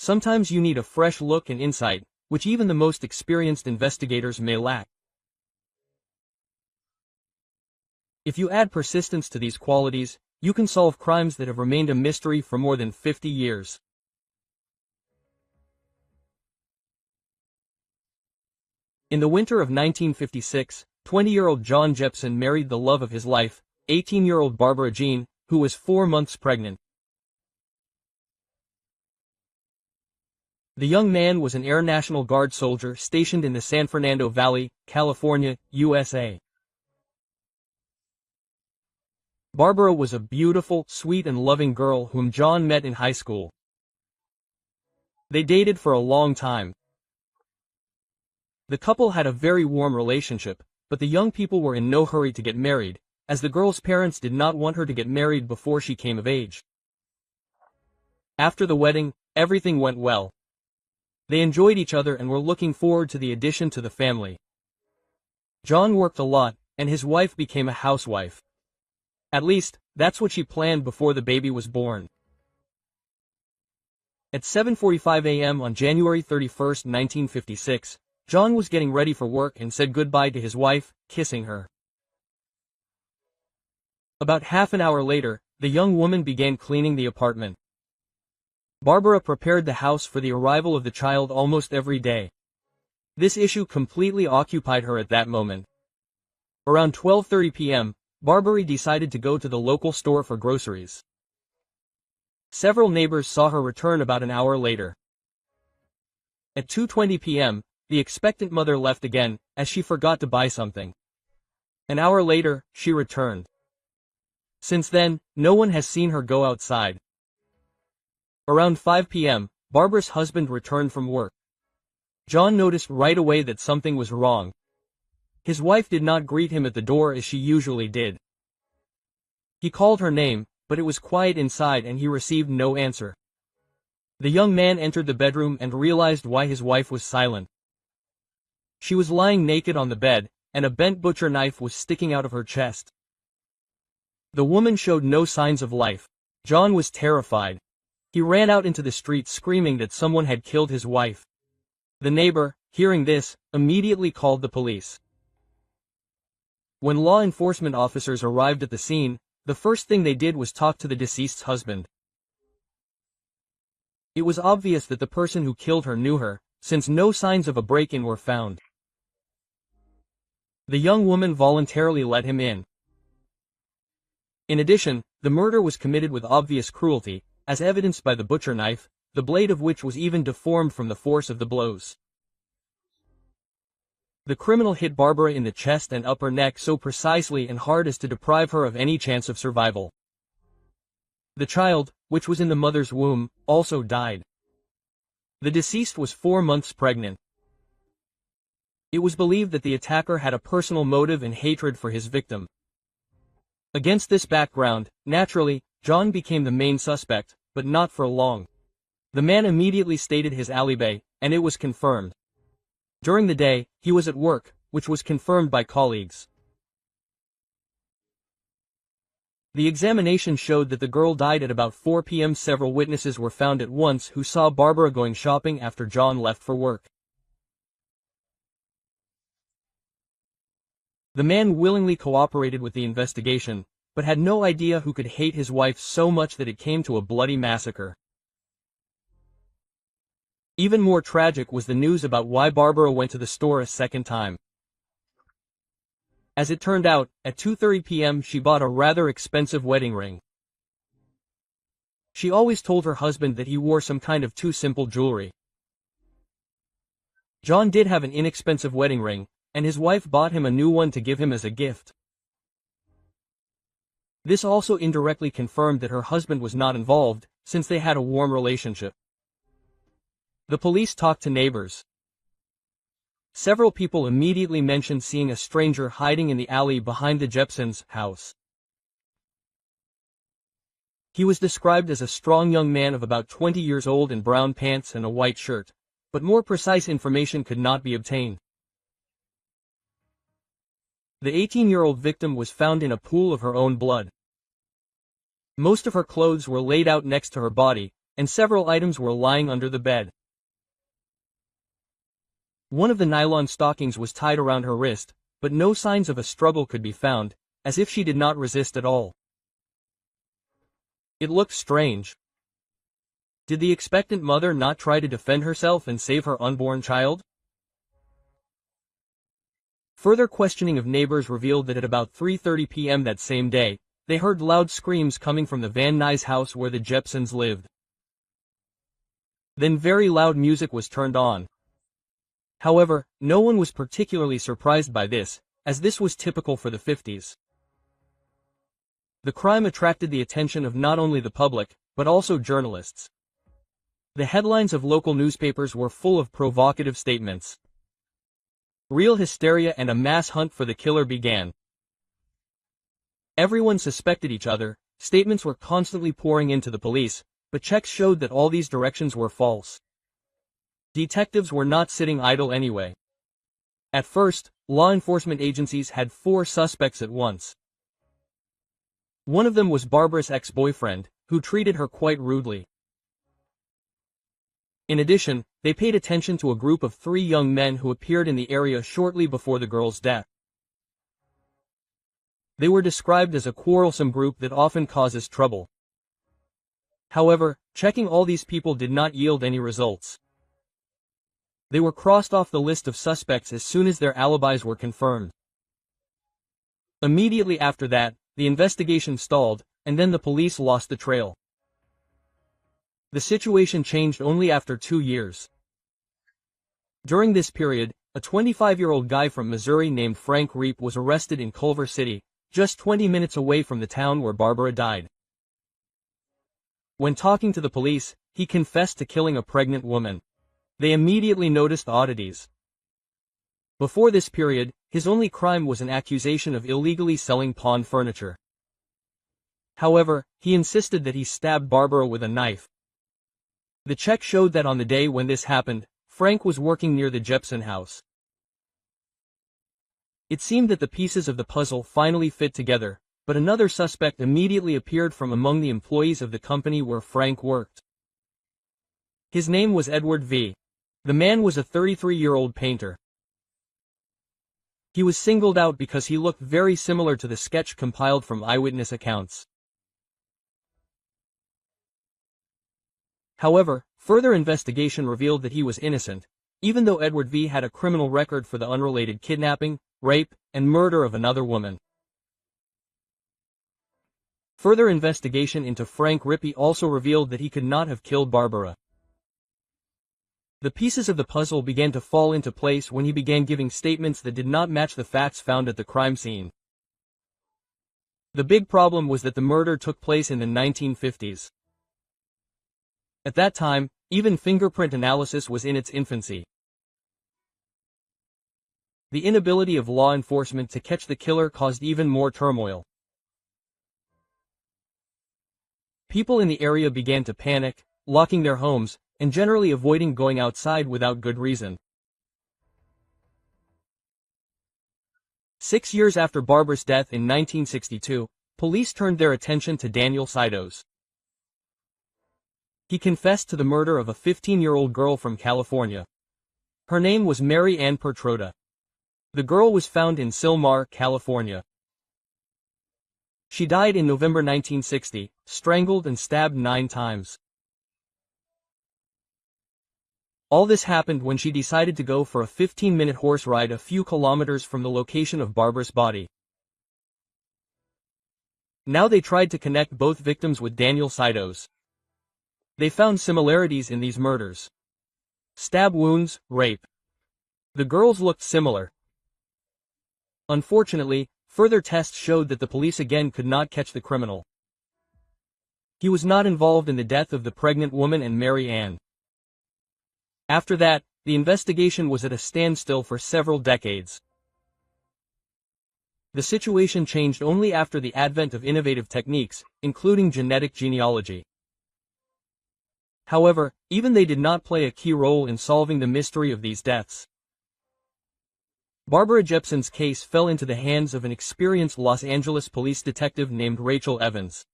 Sometimes you need a fresh look and insight, which even the most experienced investigators may lack. If you add persistence to these qualities, you can solve crimes that have remained a mystery for more than 50 years. In the winter of 1956, 20-year-old John Jepson married the love of his life, 18-year-old Barbara Jean, who was 4 months pregnant. The young man was an Air National Guard soldier stationed in the San Fernando Valley, California, USA. Barbara was a beautiful, sweet and loving girl whom John met in high school. They dated for a long time. The couple had a very warm relationship, but the young people were in no hurry to get married, as the girl's parents did not want her to get married before she came of age. After the wedding, everything went well. They enjoyed each other and were looking forward to the addition to the family. John worked a lot, and his wife became a housewife. At least, that's what she planned before the baby was born. At 7:45 a.m. on January 31, 1956, John was getting ready for work and said goodbye to his wife, kissing her. About half an hour later, the young woman began cleaning the apartment. Barbara prepared the house for the arrival of the child almost every day. This issue completely occupied her at that moment. Around 12:30 p.m., Barbara decided to go to the local store for groceries. Several neighbors saw her return about an hour later. At 2:20 p.m., the expectant mother left again, as she forgot to buy something. An hour later, she returned. Since then, no one has seen her go outside. Around 5 p.m., Barbara's husband returned from work. John noticed right away that something was wrong. His wife did not greet him at the door as she usually did. He called her name, but it was quiet inside and he received no answer. The young man entered the bedroom and realized why his wife was silent. She was lying naked on the bed, and a bent butcher knife was sticking out of her chest. The woman showed no signs of life. John was terrified. He ran out into the street screaming that someone had killed his wife. The neighbor, hearing this, immediately called the police. When law enforcement officers arrived at the scene, the first thing they did was talk to the deceased's husband. It was obvious that the person who killed her knew her, since no signs of a break-in were found. The young woman voluntarily let him in. In addition, the murder was committed with obvious cruelty, as evidenced by the butcher knife, the blade of which was even deformed from the force of the blows. The criminal hit Barbara in the chest and upper neck so precisely and hard as to deprive her of any chance of survival. The child, which was in the mother's womb, also died. The deceased was 4 months pregnant. It was believed that the attacker had a personal motive and hatred for his victim. Against this background, naturally, John became the main suspect, but not for long. The man immediately stated his alibi, and it was confirmed. During the day, he was at work, which was confirmed by colleagues. The examination showed that the girl died at about 4 p.m. Several witnesses were found at once who saw Barbara going shopping after John left for work. The man willingly cooperated with the investigation, but had no idea who could hate his wife so much that it came to a bloody massacre. Even more tragic was the news about why Barbara went to the store a second time. As it turned out, at 2:30 p.m. she bought a rather expensive wedding ring. She always told her husband that he wore some kind of too simple jewelry. John did have an inexpensive wedding ring, and his wife bought him a new one to give him as a gift. This also indirectly confirmed that her husband was not involved, since they had a warm relationship. The police talked to neighbors. Several people immediately mentioned seeing a stranger hiding in the alley behind the Jepsons' house. He was described as a strong young man of about 20 years old in brown pants and a white shirt, but more precise information could not be obtained. The 18-year-old victim was found in a pool of her own blood. Most of her clothes were laid out next to her body, and several items were lying under the bed. One of the nylon stockings was tied around her wrist, but no signs of a struggle could be found, as if she did not resist at all. It looked strange. Did the expectant mother not try to defend herself and save her unborn child? Further questioning of neighbors revealed that at about 3:30 p.m. that same day, they heard loud screams coming from the Van Nuys house where the Jepsons lived. Then very loud music was turned on. However, no one was particularly surprised by this, as this was typical for the 50s. The crime attracted the attention of not only the public, but also journalists. The headlines of local newspapers were full of provocative statements. Real hysteria and a mass hunt for the killer began. Everyone suspected each other, statements were constantly pouring into the police, but checks showed that all these directions were false. Detectives were not sitting idle anyway. At first, law enforcement agencies had 4 suspects at once. One of them was Barbara's ex-boyfriend, who treated her quite rudely. In addition, they paid attention to a group of 3 young men who appeared in the area shortly before the girl's death. They were described as a quarrelsome group that often causes trouble. However, checking all these people did not yield any results. They were crossed off the list of suspects as soon as their alibis were confirmed. Immediately after that, the investigation stalled, and then the police lost the trail. The situation changed only after 2 years. During this period, a 25-year-old guy from Missouri named Frank Reap was arrested in Culver City, just 20 minutes away from the town where Barbara died. When talking to the police, he confessed to killing a pregnant woman. They immediately noticed oddities. Before this period, his only crime was an accusation of illegally selling pawn furniture. However, he insisted that he stabbed Barbara with a knife. The check showed that on the day when this happened, Frank was working near the Jepson house. It seemed that the pieces of the puzzle finally fit together, but another suspect immediately appeared from among the employees of the company where Frank worked. His name was Edward V. The man was a 33-year-old painter. He was singled out because he looked very similar to the sketch compiled from eyewitness accounts. However, further investigation revealed that he was innocent, even though Edward V. had a criminal record for the unrelated kidnapping, rape, and murder of another woman. Further investigation into Frank Rippey also revealed that he could not have killed Barbara. The pieces of the puzzle began to fall into place when he began giving statements that did not match the facts found at the crime scene. The big problem was that the murder took place in the 1950s. At that time, even fingerprint analysis was in its infancy. The inability of law enforcement to catch the killer caused even more turmoil. People in the area began to panic, locking their homes, and generally avoiding going outside without good reason. 6 years after Barbara's death in 1962, police turned their attention to Daniel Sidos. He confessed to the murder of a 15-year-old girl from California. Her name was Mary Ann Pertroda. The girl was found in Sylmar, California. She died in November 1960, strangled and stabbed 9 times. All this happened when she decided to go for a 15-minute horse ride a few kilometers from the location of Barbara's body. Now they tried to connect both victims with Daniel Sidos. They found similarities in these murders. Stab wounds, rape. The girls looked similar. Unfortunately, further tests showed that the police again could not catch the criminal. He was not involved in the death of the pregnant woman and Mary Ann. After that, the investigation was at a standstill for several decades. The situation changed only after the advent of innovative techniques, including genetic genealogy. However, even they did not play a key role in solving the mystery of these deaths. Barbara Jepson's case fell into the hands of an experienced Los Angeles police detective named Rachel Evans.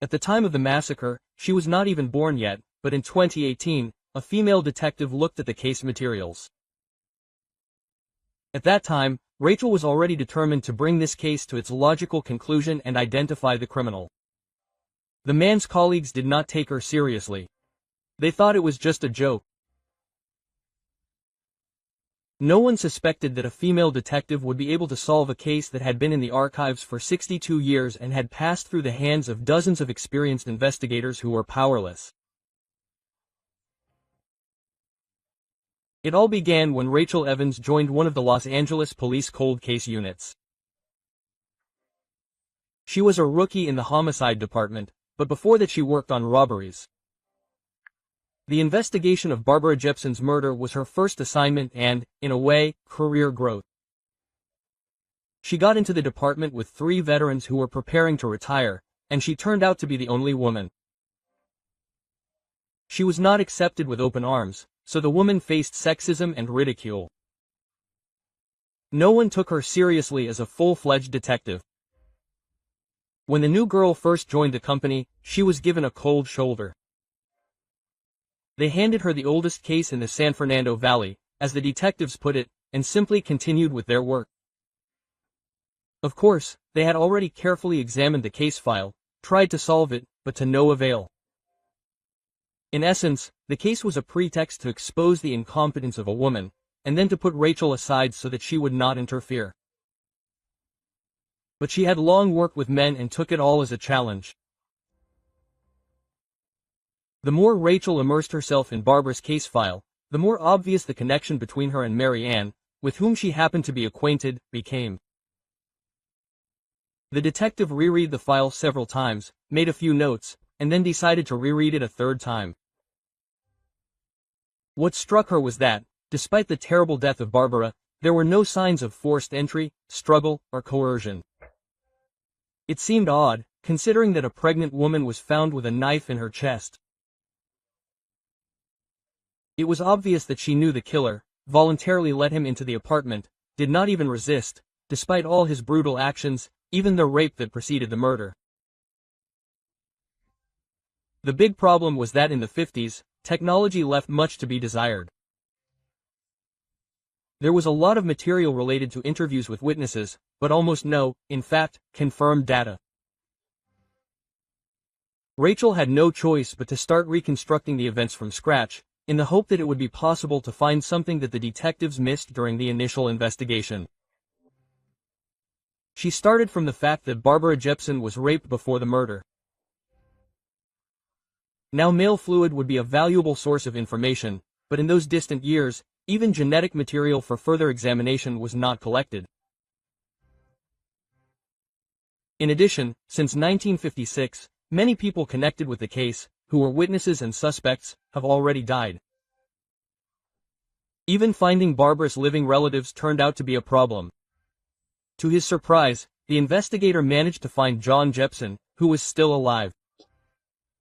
At the time of the massacre, she was not even born yet, but in 2018, a female detective looked at the case materials. At that time, Rachel was already determined to bring this case to its logical conclusion and identify the criminal. The man's colleagues did not take her seriously. They thought it was just a joke. No one suspected that a female detective would be able to solve a case that had been in the archives for 62 years and had passed through the hands of dozens of experienced investigators who were powerless. It all began when Rachel Evans joined one of the Los Angeles police cold case units. She was a rookie in the homicide department, but before that she worked on robberies. The investigation of Barbara Jepson's murder was her first assignment and, in a way, career growth. She got into the department with 3 veterans who were preparing to retire, and she turned out to be the only woman. She was not accepted with open arms, so the woman faced sexism and ridicule. No one took her seriously as a full-fledged detective. When the new girl first joined the company, she was given a cold shoulder. They handed her the oldest case in the San Fernando Valley, as the detectives put it, and simply continued with their work. Of course, they had already carefully examined the case file, tried to solve it, but to no avail. In essence, the case was a pretext to expose the incompetence of a woman, and then to put Rachel aside so that she would not interfere. But she had long worked with men and took it all as a challenge. The more Rachel immersed herself in Barbara's case file, the more obvious the connection between her and Mary Ann, with whom she happened to be acquainted, became. The detective reread the file several times, made a few notes, and then decided to reread it a third time. What struck her was that, despite the terrible death of Barbara, there were no signs of forced entry, struggle, or coercion. It seemed odd, considering that a pregnant woman was found with a knife in her chest. It was obvious that she knew the killer, voluntarily let him into the apartment, did not even resist, despite all his brutal actions, even the rape that preceded the murder. The big problem was that in the 50s, technology left much to be desired. There was a lot of material related to interviews with witnesses, but almost no, in fact, confirmed data. Rachel had no choice but to start reconstructing the events from scratch, in the hope that it would be possible to find something that the detectives missed during the initial investigation. She started from the fact that Barbara Jepson was raped before the murder. Now male fluid would be a valuable source of information, but in those distant years, even genetic material for further examination was not collected. In addition, since 1956, many people connected with the case, who were witnesses and suspects, have already died. Even finding Barbara's living relatives turned out to be a problem. To his surprise, the investigator managed to find John Jepson, who was still alive.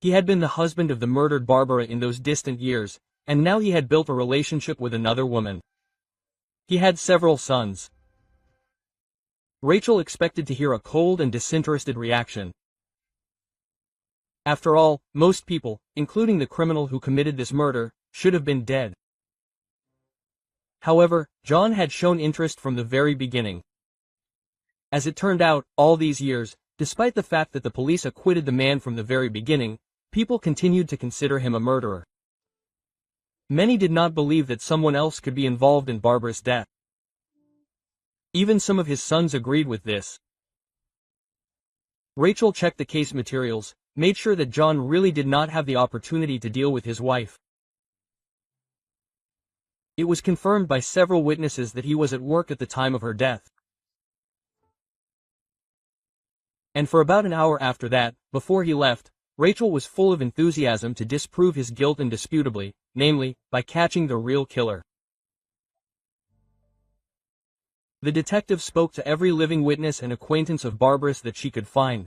He had been the husband of the murdered Barbara in those distant years, and now he had built a relationship with another woman. He had several sons. Rachel expected to hear a cold and disinterested reaction. After all, most people, including the criminal who committed this murder, should have been dead. However, John had shown interest from the very beginning. As it turned out, all these years, despite the fact that the police acquitted the man from the very beginning, people continued to consider him a murderer. Many did not believe that someone else could be involved in Barbara's death. Even some of his sons agreed with this. Rachel checked the case materials, made sure that John really did not have the opportunity to deal with his wife. It was confirmed by several witnesses that he was at work at the time of her death. And for about an hour after that, before he left, Rachel was full of enthusiasm to disprove his guilt indisputably, namely, by catching the real killer. The detective spoke to every living witness and acquaintance of Barbara's that she could find.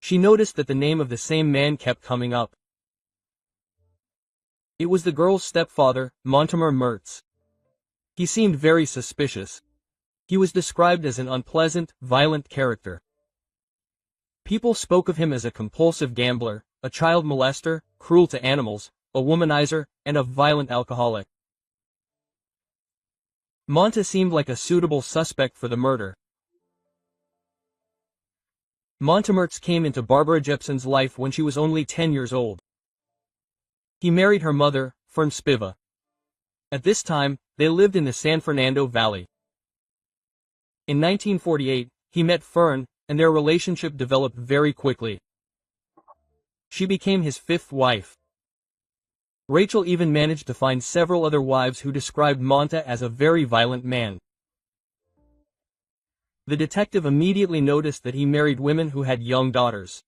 She noticed that the name of the same man kept coming up. It was the girl's stepfather, Montemer Mertz. He seemed very suspicious. He was described as an unpleasant, violent character. People spoke of him as a compulsive gambler, a child molester, cruel to animals, a womanizer, and a violent alcoholic. Monta seemed like a suitable suspect for the murder. Montemertz came into Barbara Jepson's life when she was only 10 years old. He married her mother, Fern Spiva. At this time, they lived in the San Fernando Valley. In 1948, he met Fern, and their relationship developed very quickly. She became his fifth wife. Rachel even managed to find several other wives who described Monta as a very violent man. The detective immediately noticed that he married women who had young daughters.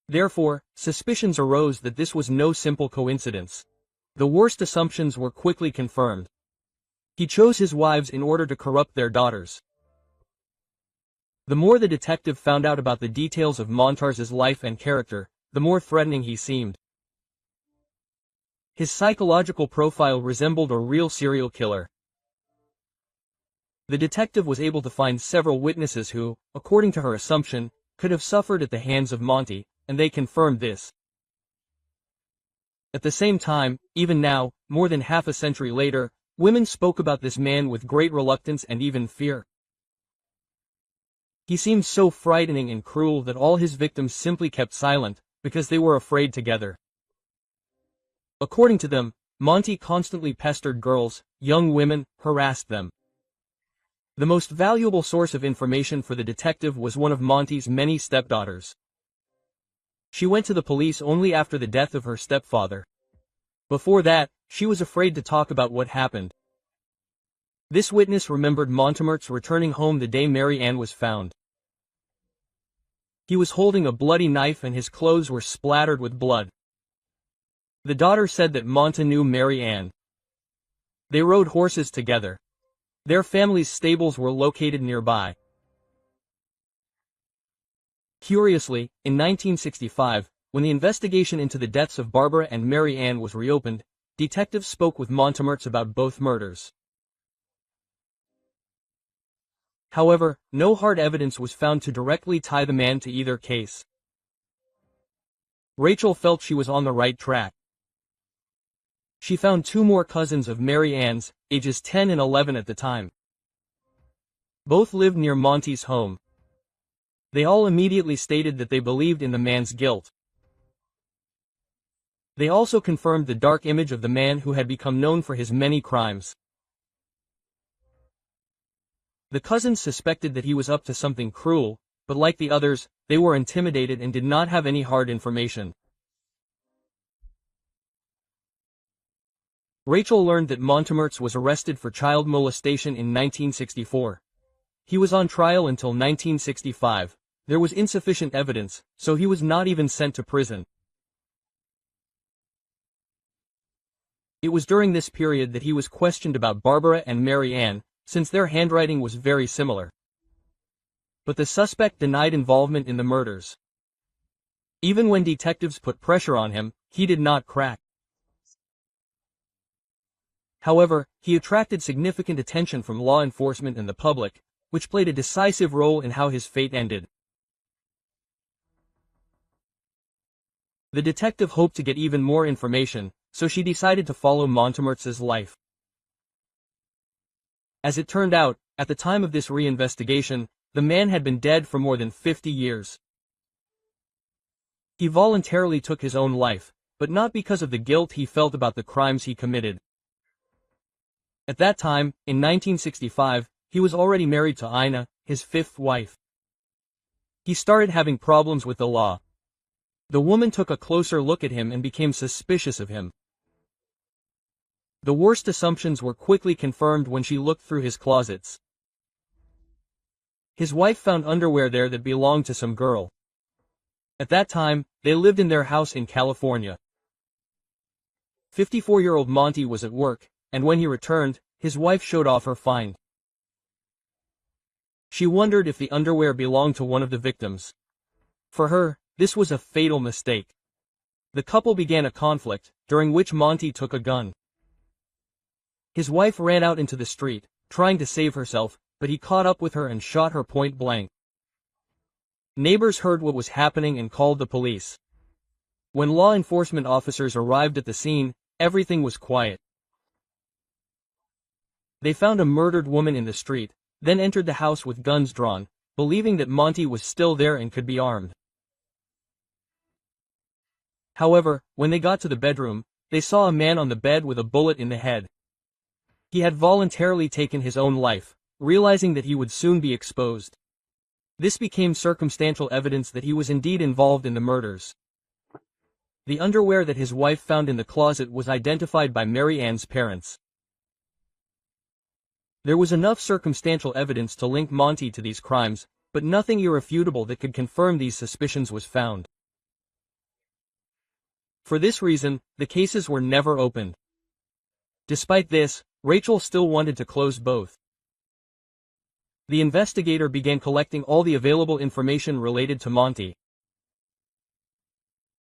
Therefore, suspicions arose that this was no simple coincidence. The worst assumptions were quickly confirmed. He chose his wives in order to corrupt their daughters. The more the detective found out about the details of Montarz's life and character, the more threatening he seemed. His psychological profile resembled a real serial killer. The detective was able to find several witnesses who, according to her assumption, could have suffered at the hands of Monty, and they confirmed this. At the same time, even now, more than half a century later, women spoke about this man with great reluctance and even fear. He seemed so frightening and cruel that all his victims simply kept silent, because they were afraid together. According to them, Monty constantly pestered girls, young women, harassed them. The most valuable source of information for the detective was one of Monty's many stepdaughters. She went to the police only after the death of her stepfather. Before that, she was afraid to talk about what happened. This witness remembered Montemertz returning home the day Mary Ann was found. He was holding a bloody knife and his clothes were splattered with blood. The daughter said that Monta knew Mary Ann. They rode horses together. Their family's stables were located nearby. Curiously, in 1965, when the investigation into the deaths of Barbara and Mary Ann was reopened, detectives spoke with Montemertz about both murders. However, no hard evidence was found to directly tie the man to either case. Rachel felt she was on the right track. She found two more cousins of Mary Ann's, ages 10 and 11 at the time. Both lived near Monty's home. They all immediately stated that they believed in the man's guilt. They also confirmed the dark image of the man who had become known for his many crimes. The cousins suspected that he was up to something cruel, but like the others, they were intimidated and did not have any hard information. Rachel learned that Montemertz was arrested for child molestation in 1964. He was on trial until 1965. There was insufficient evidence, so he was not even sent to prison. It was during this period that he was questioned about Barbara and Mary Ann, since their handwriting was very similar. But the suspect denied involvement in the murders. Even when detectives put pressure on him, he did not crack. However, he attracted significant attention from law enforcement and the public, which played a decisive role in how his fate ended. The detective hoped to get even more information, so she decided to follow Montemertz's life. As it turned out, at the time of this reinvestigation, the man had been dead for more than 50 years. He voluntarily took his own life, but not because of the guilt he felt about the crimes he committed. At that time, in 1965, he was already married to Ina, his fifth wife. He started having problems with the law. The woman took a closer look at him and became suspicious of him. The worst assumptions were quickly confirmed when she looked through his closets. His wife found underwear there that belonged to some girl. At that time, they lived in their house in California. 54-year-old Monty was at work, and when he returned, his wife showed off her find. She wondered if the underwear belonged to one of the victims. For her, this was a fatal mistake. The couple began a conflict, during which Monty took a gun. His wife ran out into the street, trying to save herself, but he caught up with her and shot her point blank. Neighbors heard what was happening and called the police. When law enforcement officers arrived at the scene, everything was quiet. They found a murdered woman in the street, then entered the house with guns drawn, believing that Monty was still there and could be armed. However, when they got to the bedroom, they saw a man on the bed with a bullet in the head. He had voluntarily taken his own life, realizing that he would soon be exposed. This became circumstantial evidence that he was indeed involved in the murders. The underwear that his wife found in the closet was identified by Mary Ann's parents. There was enough circumstantial evidence to link Monty to these crimes, but nothing irrefutable that could confirm these suspicions was found. For this reason, the cases were never opened. Despite this, Rachel still wanted to close both. The investigator began collecting all the available information related to Monty.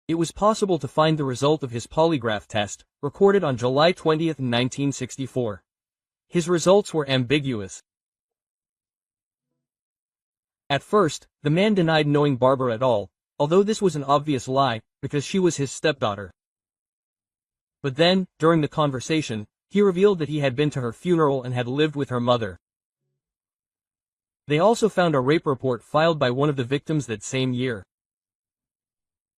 It was possible to find the result of his polygraph test, recorded on July 20, 1964. His results were ambiguous. At first, the man denied knowing Barbara at all, although this was an obvious lie, because she was his stepdaughter. But then, during the conversation, he revealed that he had been to her funeral and had lived with her mother. They also found a rape report filed by one of the victims that same year.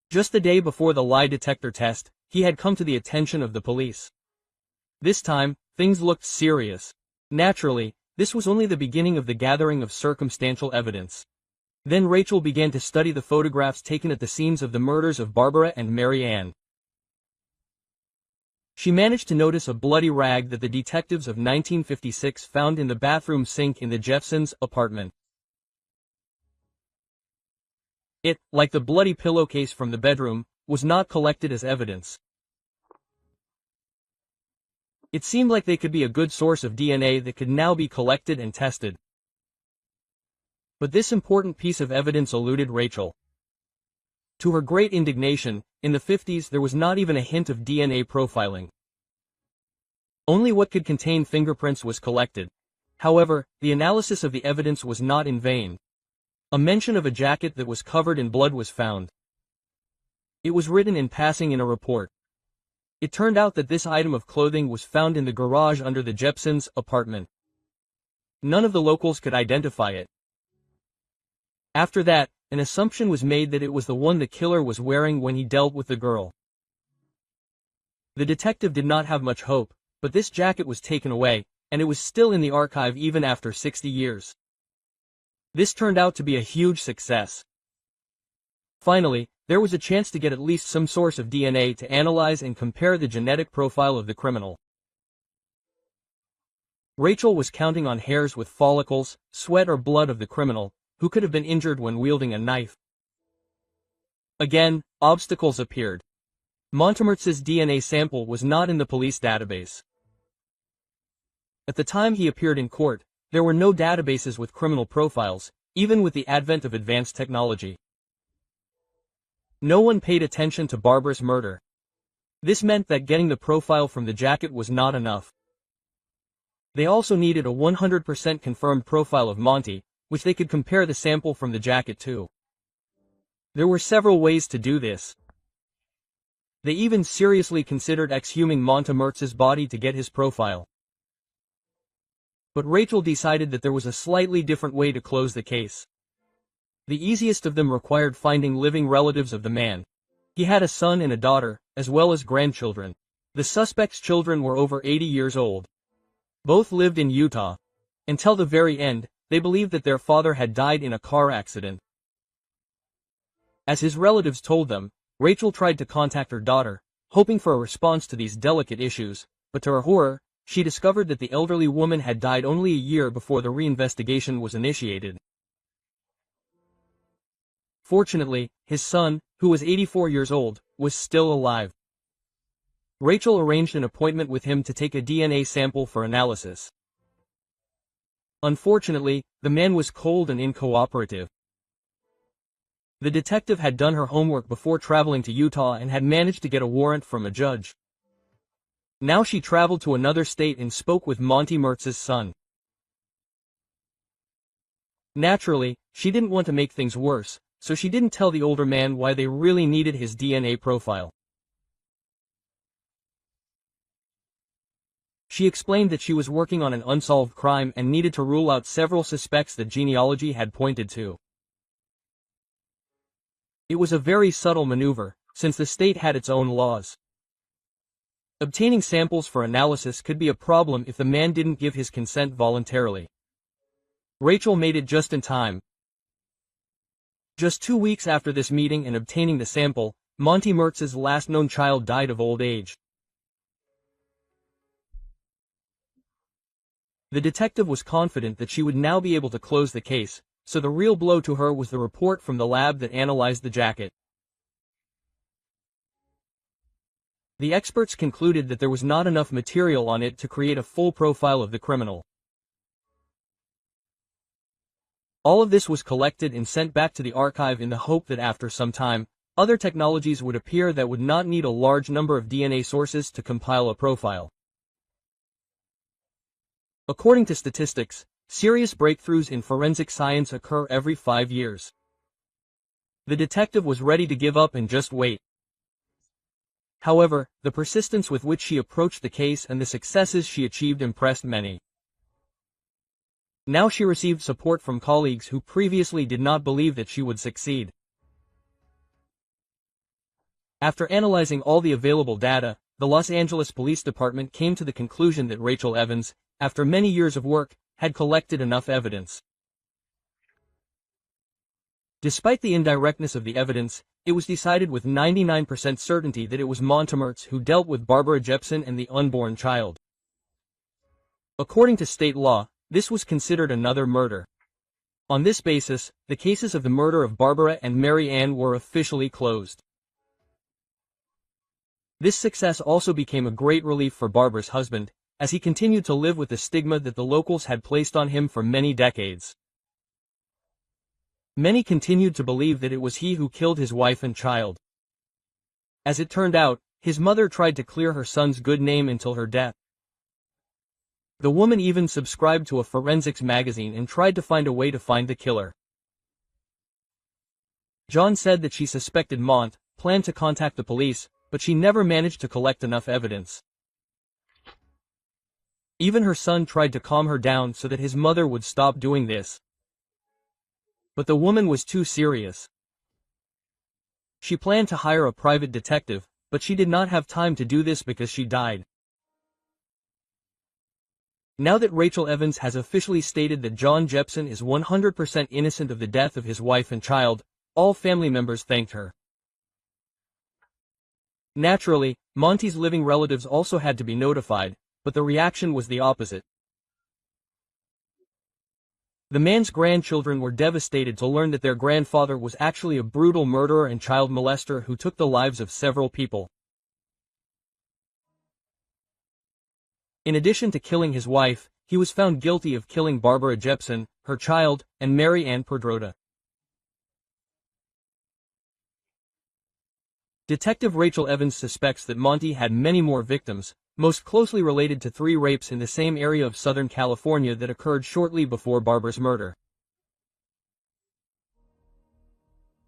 Just the day before the lie detector test, he had come to the attention of the police. This time, things looked serious. Naturally, this was only the beginning of the gathering of circumstantial evidence. Then Rachel began to study the photographs taken at the scenes of the murders of Barbara and Mary Ann. She managed to notice a bloody rag that the detectives of 1956 found in the bathroom sink in the Jepsons' apartment. It, like the bloody pillowcase from the bedroom, was not collected as evidence. It seemed like they could be a good source of DNA that could now be collected and tested. But this important piece of evidence eluded Rachel. To her great indignation, in the 50s there was not even a hint of DNA profiling. Only what could contain fingerprints was collected. However, the analysis of the evidence was not in vain. A mention of a jacket that was covered in blood was found. It was written in passing in a report. It turned out that this item of clothing was found in the garage under the Jepsons' apartment. None of the locals could identify it. After that, an assumption was made that it was the one the killer was wearing when he dealt with the girl. The detective did not have much hope, but this jacket was taken away, and it was still in the archive even after 60 years. This turned out to be a huge success. Finally, there was a chance to get at least some source of DNA to analyze and compare the genetic profile of the criminal. Rachel was counting on hairs with follicles, sweat or blood of the criminal, who could have been injured when wielding a knife. Again, obstacles appeared. Montemertz's DNA sample was not in the police database. At the time he appeared in court, there were no databases with criminal profiles, even with the advent of advanced technology. No one paid attention to Barbara's murder. This meant that getting the profile from the jacket was not enough. They also needed a 100% confirmed profile of Monty, which they could compare the sample from the jacket to. There were several ways to do this. They even seriously considered exhuming Montemertz's body to get his profile. But Rachel decided that there was a slightly different way to close the case. The easiest of them required finding living relatives of the man. He had a son and a daughter, as well as grandchildren. The suspect's children were over 80 years old. Both lived in Utah. Until the very end, they believed that their father had died in a car accident. As his relatives told them, Rachel tried to contact her daughter, hoping for a response to these delicate issues, but to her horror, she discovered that the elderly woman had died only a year before the reinvestigation was initiated. Fortunately, his son, who was 84 years old, was still alive. Rachel arranged an appointment with him to take a DNA sample for analysis. Unfortunately, the man was cold and uncooperative. The detective had done her homework before traveling to Utah and had managed to get a warrant from a judge. Now she traveled to another state and spoke with Montemertz's son. Naturally, she didn't want to make things worse, so she didn't tell the older man why they really needed his DNA profile. She explained that she was working on an unsolved crime and needed to rule out several suspects that genealogy had pointed to. It was a very subtle maneuver, since the state had its own laws. Obtaining samples for analysis could be a problem if the man didn't give his consent voluntarily. Rachel made it just in time. Just 2 weeks after this meeting and obtaining the sample, Monty Mertz's last known child died of old age. The detective was confident that she would now be able to close the case, so the real blow to her was the report from the lab that analyzed the jacket. The experts concluded that there was not enough material on it to create a full profile of the criminal. All of this was collected and sent back to the archive in the hope that after some time, other technologies would appear that would not need a large number of DNA sources to compile a profile. According to statistics, serious breakthroughs in forensic science occur every 5 years. The detective was ready to give up and just wait. However, the persistence with which she approached the case and the successes she achieved impressed many. Now she received support from colleagues who previously did not believe that she would succeed. After analyzing all the available data, the Los Angeles Police Department came to the conclusion that Rachel Evans, after many years of work, had collected enough evidence. Despite the indirectness of the evidence, it was decided with 99% certainty that it was Monty Mertz who dealt with Barbara Jepson and the unborn child. According to state law, this was considered another murder. On this basis, the cases of the murder of Barbara and Mary Ann were officially closed. This success also became a great relief for Barbara's husband, as he continued to live with the stigma that the locals had placed on him for many decades. Many continued to believe that it was he who killed his wife and child. As it turned out, his mother tried to clear her son's good name until her death. The woman even subscribed to a forensics magazine and tried to find a way to find the killer. John said that she suspected Monty, planned to contact the police, but she never managed to collect enough evidence. Even her son tried to calm her down so that his mother would stop doing this. But the woman was too serious. She planned to hire a private detective, but she did not have time to do this because she died. Now that Rachel Evans has officially stated that John Jepson is 100% innocent of the death of his wife and child, all family members thanked her. Naturally, Monty's living relatives also had to be notified, but the reaction was the opposite. The man's grandchildren were devastated to learn that their grandfather was actually a brutal murderer and child molester who took the lives of several people. In addition to killing his wife, he was found guilty of killing Barbara Jepson, her child, and Mary Ann Pedrotta. Detective Rachel Evans suspects that Monty had many more victims, most closely related to 3 rapes in the same area of Southern California that occurred shortly before Barbara's murder.